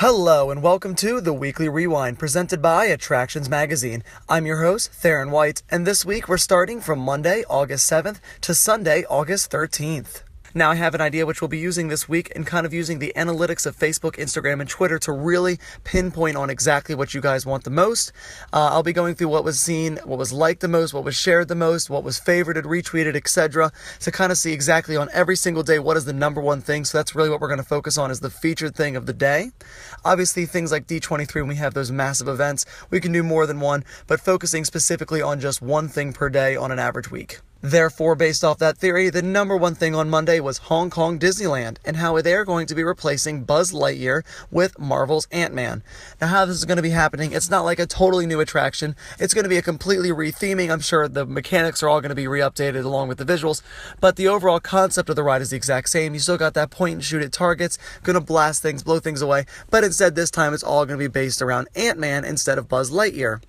Hello and welcome to the Weekly Rewind presented by Attractions Magazine. I'm your host, Theron White, and this week we're starting from Monday, August 7th to Sunday, August 13th. Now I have an idea which we'll be using this week and kind of using the analytics of Facebook, Instagram, and Twitter to really pinpoint on exactly what you guys want the most. I'll be going through what was seen, what was liked the most, what was shared the most, what was favorited, retweeted, etc. to kind of see exactly on every single day what is the number one thing. So that's really what we're going to focus on is the featured thing of the day. Obviously things like D23, when we have those massive events, we can do more than one, but focusing specifically on just one thing per day on an average week. Therefore, based off that theory, the number one thing on Monday was Hong Kong Disneyland and how they're going to be replacing Buzz Lightyear with Marvel's Ant-Man. Now, how this is going to be happening, it's not like a totally new attraction. It's going to be a completely retheming. I'm sure the mechanics are all going to be re-updated along with the visuals, but the overall concept of the ride is the exact same. You still got that point and shoot at targets, going to blast things, blow things away, but instead this time it's all going to be based around Ant-Man instead of Buzz Lightyear.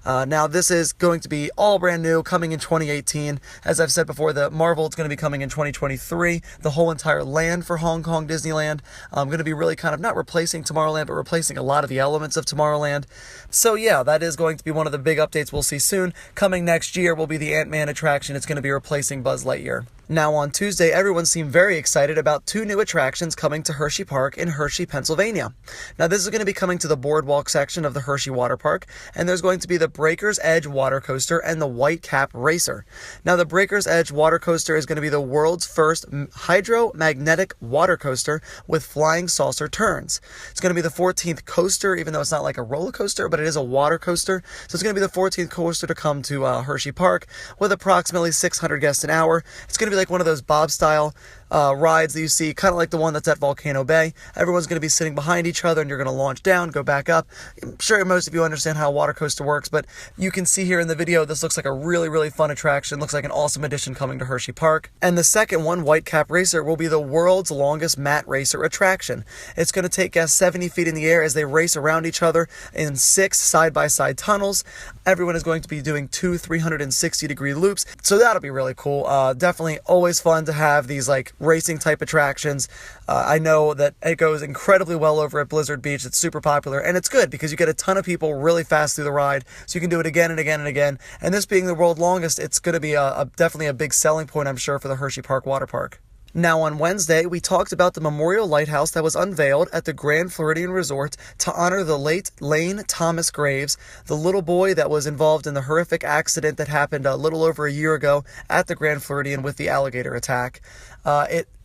Now, this is going to be all brand new, coming in 2018. As I've said before, the Marvel is going to be coming in 2023. The whole entire land for Hong Kong Disneyland going to be really kind of not replacing Tomorrowland, but replacing a lot of the elements of Tomorrowland. So yeah, that is going to be one of the big updates we'll see soon. Coming next year will be the Ant-Man attraction. It's going to be replacing Buzz Lightyear. Now on Tuesday, everyone seemed very excited about two new attractions coming to Hershey Park in Hershey, Pennsylvania. Now this is going to be coming to the boardwalk section of the Hershey Water Park, and there's going to be the Breaker's Edge Water Coaster and the White Cap Racer. Now the Breaker's Edge Water Coaster is going to be the world's first hydromagnetic water coaster with flying saucer turns. It's going to be the 14th coaster, even though it's not like a roller coaster, but it is a water coaster. So it's going to be the 14th coaster to come to Hershey Park with approximately 600 guests an hour. It's going to be like one of those Bob-style rides that you see, kind of like the one that's at Volcano Bay. Everyone's going to be sitting behind each other, and you're going to launch down, go back up. I'm sure most of you understand how a water coaster works, but you can see here in the video, this looks like a really, really fun attraction. Looks like an awesome addition coming to Hershey Park. And the second one, White Cap Racer, will be the world's longest mat racer attraction. It's going to take guests 70 feet in the air as they race around each other in 6 side-by-side tunnels. Everyone is going to be doing 2 360-degree loops, so that'll be really cool. Definitely always fun to have these like racing type attractions. I know that it goes incredibly well over at Blizzard Beach. It's super popular, and it's good because you get a ton of people really fast through the ride, so you can do it again and again and again. And this being the world longest, it's going to be definitely a big selling point, I'm sure, for the Hershey Park Water Park. Now on Wednesday, we talked about the memorial lighthouse that was unveiled at the Grand Floridian Resort to honor the late Lane Thomas Graves, the little boy that was involved in the horrific accident that happened a little over a year ago at the Grand Floridian with the alligator attack.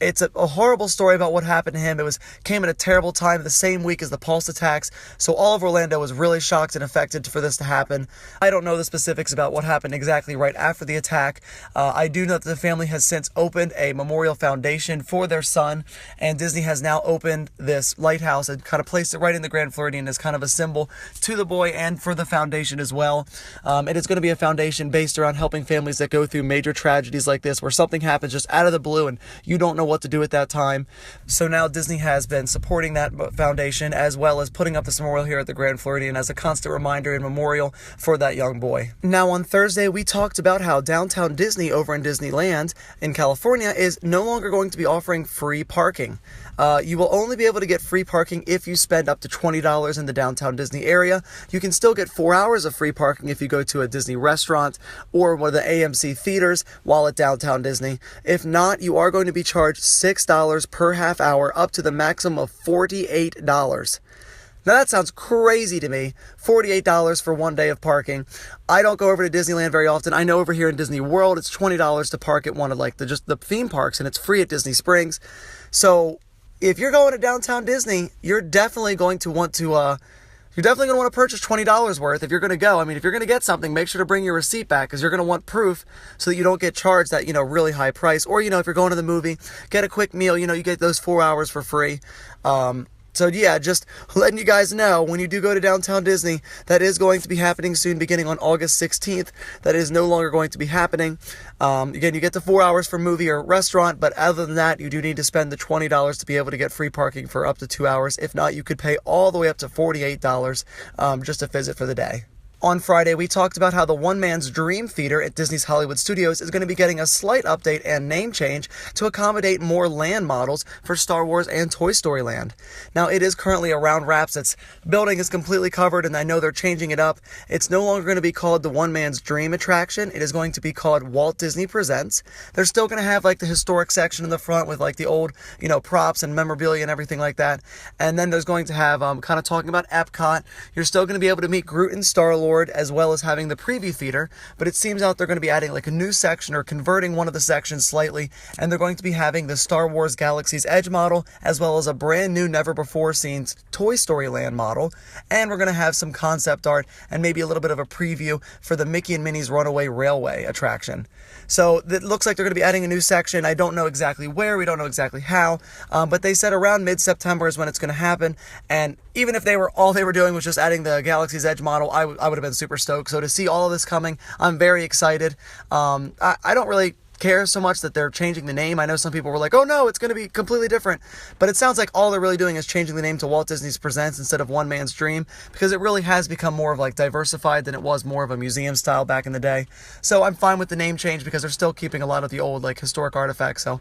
It's a horrible story about what happened to him. Came at a terrible time, the same week as the Pulse attacks, so all of Orlando was really shocked and affected for this to happen. I don't know the specifics about what happened exactly right after the attack. I do know that the family has since opened a memorial foundation for their son, and Disney has now opened this lighthouse and kind of placed it right in the Grand Floridian as kind of a symbol to the boy and for the foundation as well. It is going to be a foundation based around helping families that go through major tragedies like this, where something happens just out of the blue and you don't know what to do at that time. So now Disney has been supporting that foundation as well as putting up this memorial here at the Grand Floridian as a constant reminder and memorial for that young boy. Now on Thursday, we talked about how Downtown Disney over in Disneyland in California is no longer going to be offering free parking. You will only be able to get free parking if you spend up to $20 in the Downtown Disney area. You can still get 4 hours of free parking if you go to a Disney restaurant or one of the AMC theaters while at Downtown Disney. If not, you are going to be charged $6 per half hour up to the maximum of $48. Now that sounds crazy to me, $48 for 1 day of parking. I don't go over to Disneyland very often. I know over here in Disney World, it's $20 to park at one of like the theme parks, and it's free at Disney Springs. So if you're going to Downtown Disney, you're definitely going to want to purchase $20 worth if you're going to go. I mean, if you're going to get something, make sure to bring your receipt back because you're going to want proof so that you don't get charged that, really high price. Or, if you're going to the movie, get a quick meal, you get those 4 hours for free. So yeah, just letting you guys know, when you do go to Downtown Disney, that is going to be happening soon, beginning on August 16th. That is no longer going to be happening. Again, you get the 4 hours for movie or restaurant, but other than that, you do need to spend the $20 to be able to get free parking for up to 2 hours. If not, you could pay all the way up to $48 just to visit for the day. On Friday, we talked about how the One Man's Dream Theater at Disney's Hollywood Studios is going to be getting a slight update and name change to accommodate more land models for Star Wars and Toy Story Land. Now, it is currently around wraps. Its building is completely covered, and I know they're changing it up. It's no longer going to be called the One Man's Dream attraction. It is going to be called Walt Disney Presents. They're still going to have like the historic section in the front with like the old, props and memorabilia and everything like that. And then there's going to have, kind of talking about Epcot. You're still going to be able to meet Groot and Star-Lord, as well as having the preview theater, but it seems out they're going to be adding like a new section or converting one of the sections slightly, and they're going to be having the Star Wars Galaxy's Edge model, as well as a brand new never before seen Toy Story Land model, and we're going to have some concept art and maybe a little bit of a preview for the Mickey and Minnie's Runaway Railway attraction. So it looks like they're going to be adding a new section. I don't know exactly where, we don't know exactly how, but they said around mid-September is when it's going to happen, and even if all they were doing was just adding the Galaxy's Edge model, I would have been super stoked. So to see all of this coming, I'm very excited. I don't really care so much that they're changing the name. I know some people were like, oh no, it's going to be completely different, but it sounds like all they're really doing is changing the name to Walt Disney's Presents instead of One Man's Dream, because it really has become more of like diversified than it was more of a museum style back in the day. So I'm fine with the name change because they're still keeping a lot of the old like historic artifacts. So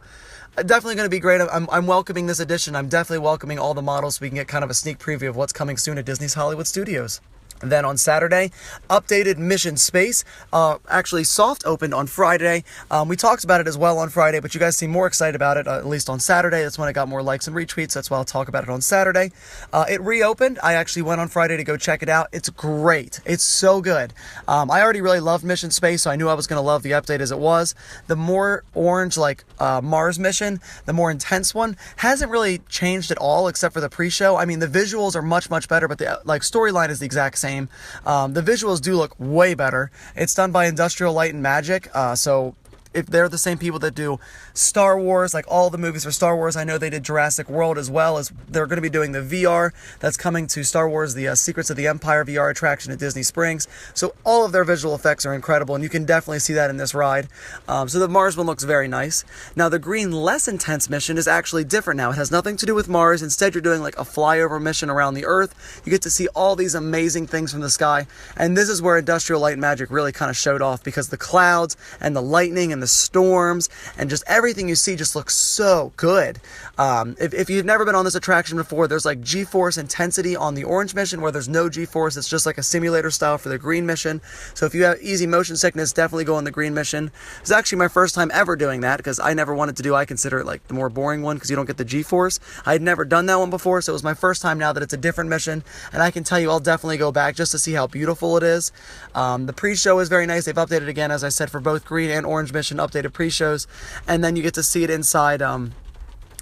definitely going to be great. I'm welcoming this edition. I'm definitely welcoming all the models so we can get kind of a sneak preview of what's coming soon at Disney's Hollywood Studios. Then on Saturday, updated Mission Space, actually soft opened on Friday. We talked about it as well on Friday, but you guys seem more excited about it, at least on Saturday. That's when it got more likes and retweets. That's why I'll talk about it on Saturday. It reopened. I actually went on Friday to go check it out. It's great. It's so good. I already really loved Mission Space, so I knew I was going to love the update as it was. The more orange, like Mars mission, the more intense one, hasn't really changed at all except for the pre-show. I mean, the visuals are much, much better, but the storyline is the exact same. The visuals do look way better. It's done by Industrial Light and Magic, so if they're the same people that do Star Wars, like all the movies for Star Wars. I know they did Jurassic World as well, as they're going to be doing the VR that's coming to Star Wars, the Secrets of the Empire VR attraction at Disney Springs. So all of their visual effects are incredible, and you can definitely see that in this ride. So the Mars one looks very nice. Now the green, less intense mission is actually different now. It has nothing to do with Mars. Instead, you're doing like a flyover mission around the Earth. You get to see all these amazing things from the sky, and this is where Industrial Light and Magic really kind of showed off, because the clouds and the lightning and the storms and just everything you see just looks so good. If you've never been on this attraction before, there's like G-Force Intensity on the orange mission where there's no G-Force. It's just like a simulator style for the green mission. So if you have easy motion sickness, definitely go on the green mission. It's actually my first time ever doing that, because I never wanted to do, I consider it like the more boring one because you don't get the G-Force. I had never done that one before, so it was my first time now that it's a different mission, and I can tell you I'll definitely go back just to see how beautiful it is. The pre-show is very nice. They've updated again, as I said, for both green and orange mission, updated pre-shows, and then you get to see it inside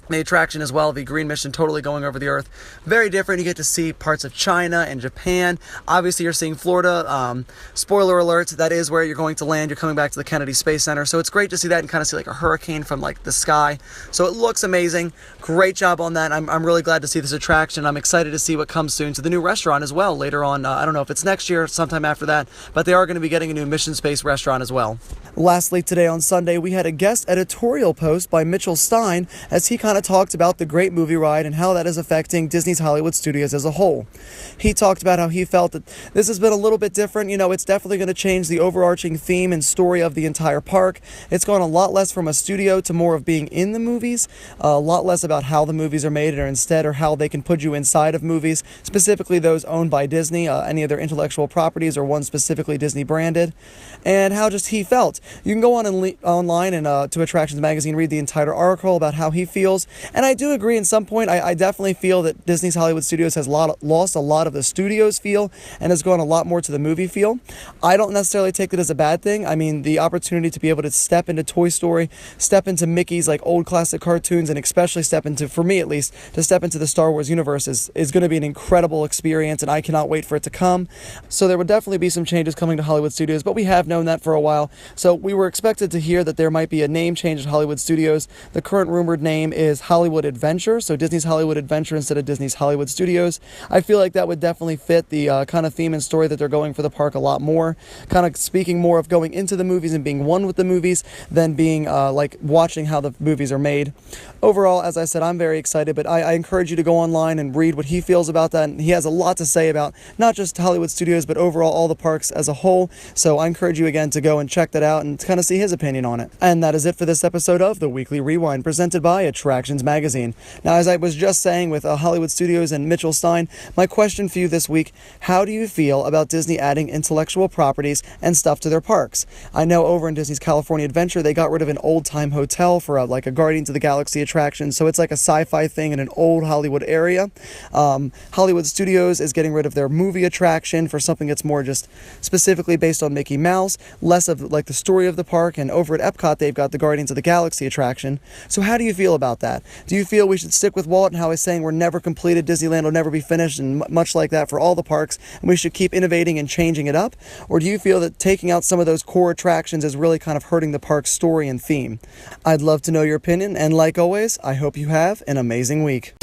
the attraction as well. The green mission totally going over the Earth. Very different. You get to see parts of China and Japan. Obviously, you're seeing Florida. Spoiler alert, that is where you're going to land. You're coming back to the Kennedy Space Center. So it's great to see that and kind of see like a hurricane from like the sky. So it looks amazing. Great job on that. I'm really glad to see this attraction. I'm excited to see what comes soon to the new restaurant as well later on. I don't know if it's next year or sometime after that, but they are going to be getting a new Mission Space restaurant as well. Lastly, today on Sunday, we had a guest editorial post by Mitchell Stein as he kind of talked about the Great Movie Ride and how that is affecting Disney's Hollywood Studios as a whole. He talked about how he felt that this has been a little bit different. You know, it's definitely going to change the overarching theme and story of the entire park. It's gone a lot less from a studio to more of being in the movies, a lot less about how the movies are made or how they can put you inside of movies, specifically those owned by Disney, any of their intellectual properties or ones specifically Disney branded, and how just he felt. You can go on and online and to Attractions Magazine, read the entire article about how he feels. And I do agree in some point. I definitely feel that Disney's Hollywood Studios has lost a lot of the studio's feel and has gone a lot more to the movie feel. I don't necessarily take it as a bad thing. I mean, the opportunity to be able to step into Toy Story, step into Mickey's like old classic cartoons, and especially step into, for me at least, to step into the Star Wars universe is going to be an incredible experience, and I cannot wait for it to come. So there would definitely be some changes coming to Hollywood Studios, but we have known that for a while. So we were expected to hear that there might be a name change at Hollywood Studios. The current rumored name is is Hollywood Adventure, so Disney's Hollywood Adventure instead of Disney's Hollywood Studios. I feel like that would definitely fit the kind of theme and story that they're going for the park a lot more, kind of speaking more of going into the movies and being one with the movies than being like watching how the movies are made. Overall, as I said, I'm very excited, but I encourage you to go online and read what he feels about that, and he has a lot to say about not just Hollywood Studios, but overall all the parks as a whole, so I encourage you again to go and check that out and kind of see his opinion on it. And that is it for this episode of The Weekly Rewind, presented by Attractions Magazine. Now, as I was just saying with Hollywood Studios and Mitchell Stein, my question for you this week: how do you feel about Disney adding intellectual properties and stuff to their parks? I know over in Disney's California Adventure, they got rid of an old-time hotel for like a Guardians of the Galaxy attraction, so it's like a sci-fi thing in an old Hollywood area. Hollywood Studios is getting rid of their movie attraction for something that's more just specifically based on Mickey Mouse, less of like the story of the park, and over at Epcot they've got the Guardians of the Galaxy attraction. So how do you feel about that? Do you feel we should stick with Walt and how he's saying we're never completed, Disneyland will never be finished, and much like that for all the parks, and we should keep innovating and changing it up? Or do you feel that taking out some of those core attractions is really kind of hurting the park's story and theme? I'd love to know your opinion, and like always, I hope you have an amazing week.